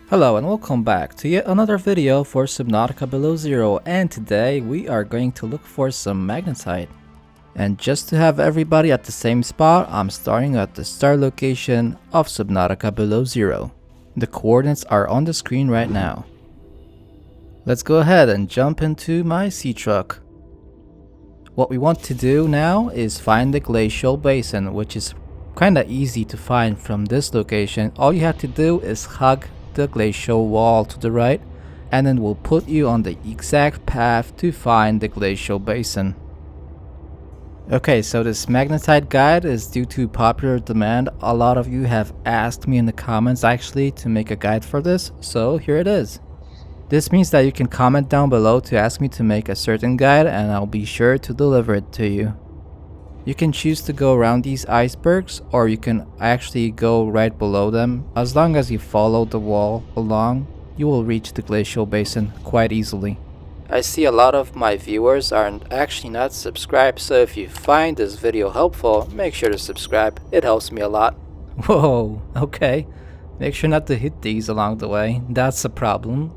Hello and welcome back to yet another video for Subnautica Below Zero, and today we are going to look for some magnetite. And just to have everybody at the same spot, I'm starting at the start location of Subnautica Below Zero. The coordinates are on the screen right now. Let's go ahead and jump into my sea truck. What we want to do now is find the Glacial Basin, which is kinda easy to find from this location. All you have to do is hug the glacial wall to the right, and then we'll put you on the exact path to find the Glacial Basin. Okay, so this magnetite guide is due to popular demand. A lot of you have asked me in the comments actually to make a guide for this, so here it is. This means that you can comment down below to ask me to make a certain guide and I'll be sure to deliver it to you. You can choose to go around these icebergs, or you can actually go right below them. As long as you follow the wall along, you will reach the Glacial Basin quite easily. I see a lot of my viewers are actually not subscribed, so if you find this video helpful, make sure to subscribe. It helps me a lot. Whoa, okay. Make sure not to hit these along the way. That's a problem.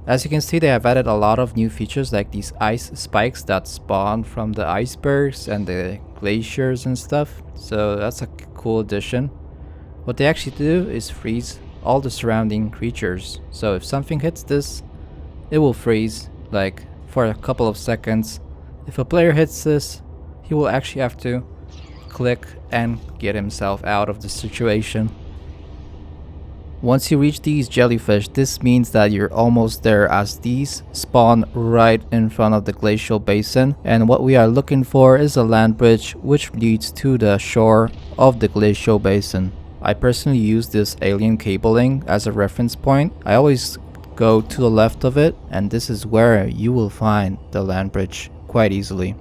As you can see, they have added a lot of new features like these ice spikes that spawn from the icebergs and the glaciers and stuff. So that's a cool addition. What they actually do is freeze all the surrounding creatures. So if something hits this, it will freeze like for a couple of seconds. If a player hits this, he will actually have to click and get himself out of the situation. Once you reach these jellyfish, this means that you're almost there, as these spawn right in front of the Glacial Basin, and what we are looking for is a land bridge which leads to the shore of the Glacial Basin. I personally use this alien cabling as a reference point. I always go to the left of it, and this is where you will find the land bridge quite easily.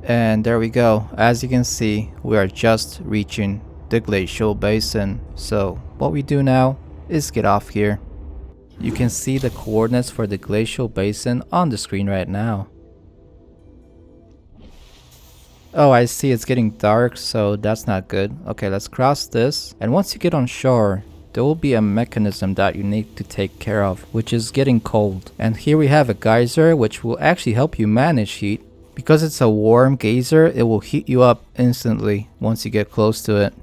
And there we go. As you can see, we are just reaching the Glacial Basin. So what we do now is get off here. You can see the coordinates for the Glacial Basin on the screen right now. Oh, I see it's getting dark, so that's not good. Okay, let's cross this, and once you get on shore, there will be a mechanism that you need to take care of, which is getting cold. And here we have a geyser which will actually help you manage heat. Because it's a warm geyser, it will heat you up instantly once you get close to it.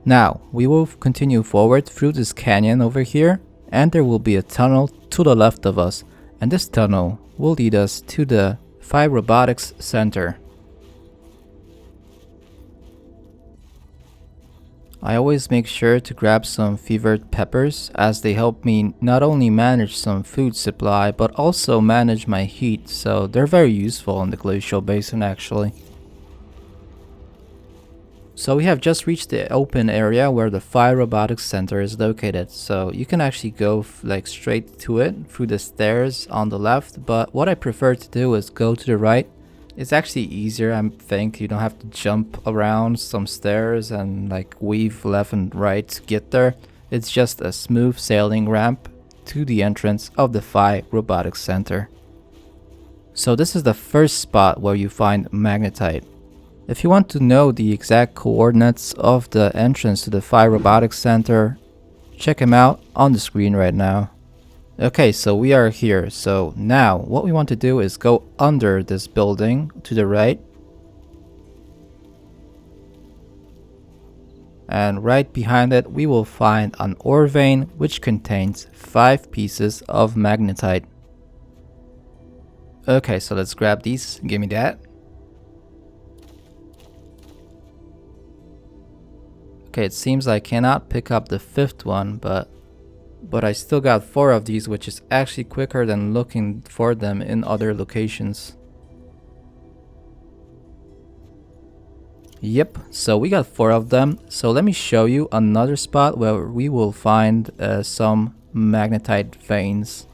Now, we will continue forward through this canyon over here, and there will be a tunnel to the left of us, and this tunnel will lead us to the Phi Robotics Center. I always make sure to grab some fevered peppers, as they help me not only manage some food supply, but also manage my heat, so they're very useful in the Glacial Basin actually. So we have just reached the open area where the Phi Robotics Center is located, so you can actually go like straight to it through the stairs on the left, but what I prefer to do is go to the right. It's actually easier, I think. You don't have to jump around some stairs and like weave left and right to get there. It's just a smooth sailing ramp to the entrance of the Phi Robotics Center. So this is the first spot where you find magnetite. If you want to know the exact coordinates of the entrance to the Phi Robotics Center, check them out on the screen right now. Okay, so we are here. So now what we want to do is go under this building to the right. And right behind it, we will find an ore vein which contains 5 pieces of magnetite. Okay, so let's grab these. Give me that. Okay, it seems I cannot pick up the 5th one, but I still got 4 of these, which is actually quicker than looking for them in other locations. Yep, so we got 4 of them. So let me show you another spot where we will find some magnetite veins.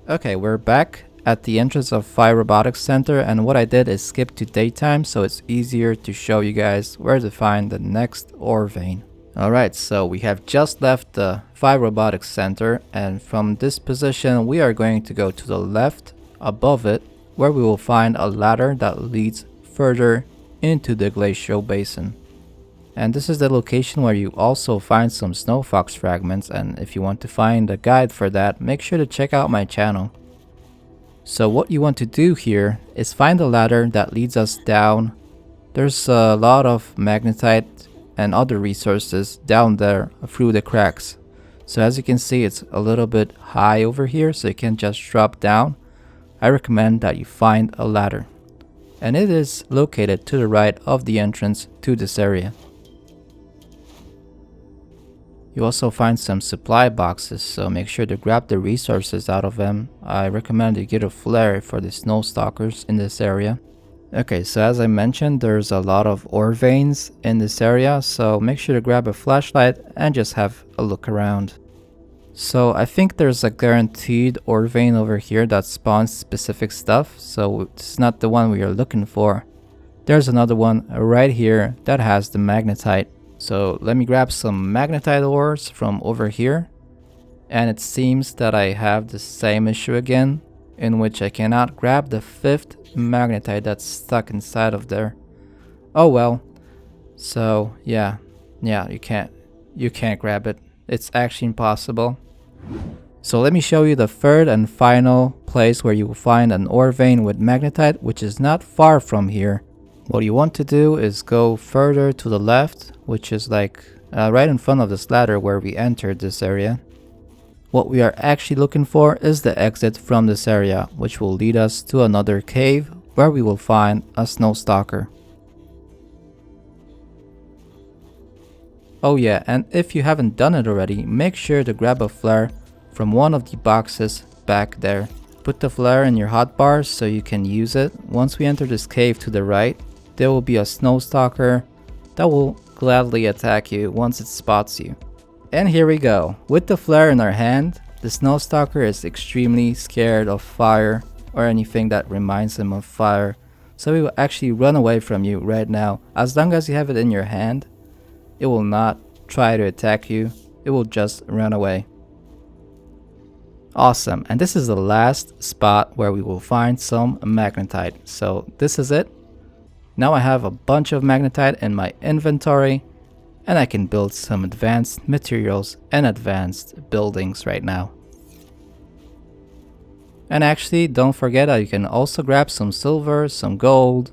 Okay, we're back at the entrance of Phi Robotics Center, and what I did is skip to daytime so it's easier to show you guys where to find the next ore vein. Alright, so we have just left the Phi Robotics Center, and from this position we are going to go to the left above it, where we will find a ladder that leads further into the Glacial Basin. And this is the location where you also find some snow fox fragments, and if you want to find a guide for that, make sure to check out my channel. So what you want to do here is find a ladder that leads us down. There's a lot of magnetite and other resources down there through the cracks. So as you can see, it's a little bit high over here, so you can't just drop down. I recommend that you find a ladder. And it is located to the right of the entrance to this area. You also find some supply boxes, so make sure to grab the resources out of them. I recommend you get a flare for the snow stalkers in this area. Okay, so as I mentioned, there's a lot of ore veins in this area, so make sure to grab a flashlight and just have a look around. So I think there's a guaranteed ore vein over here that spawns specific stuff, so it's not the one we are looking for. There's another one right here that has the magnetite. So let me grab some magnetite ores from over here. And it seems that I have the same issue again, in which I cannot grab the 5th magnetite that's stuck inside of there. Oh well. So yeah, you can't grab it. It's actually impossible. So let me show you the 3rd and final place where you will find an ore vein with magnetite, which is not far from here. What you want to do is go further to the left, which is like right in front of this ladder where we entered this area. What we are actually looking for is the exit from this area, which will lead us to another cave where we will find a snow stalker. Oh yeah, and if you haven't done it already, make sure to grab a flare from one of the boxes back there. Put the flare in your hotbar so you can use it. Once we enter this cave to the right, there will be a snow stalker that will gladly attack you once it spots you. And here we go. With the flare in our hand, the snow stalker is extremely scared of fire or anything that reminds him of fire. So he will actually run away from you right now. As long as you have it in your hand, it will not try to attack you. It will just run away. Awesome. And this is the last spot where we will find some magnetite. So this is it. Now I have a bunch of magnetite in my inventory, and I can build some advanced materials and advanced buildings right now. And actually, don't forget that you can also grab some silver, some gold,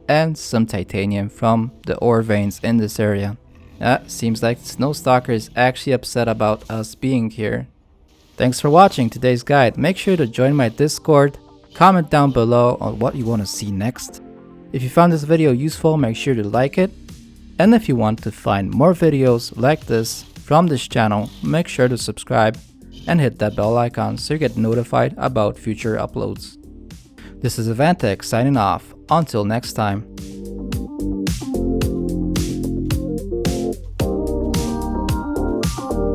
and some titanium from the ore veins in this area. Seems like the snow stalker is actually upset about us being here. Thanks for watching today's guide. Make sure to join my Discord, comment down below on what you want to see next. If you found this video useful, make sure to like it. And if you want to find more videos like this from this channel, make sure to subscribe and hit that bell icon so you get notified about future uploads. This is Evantek signing off. Until next time.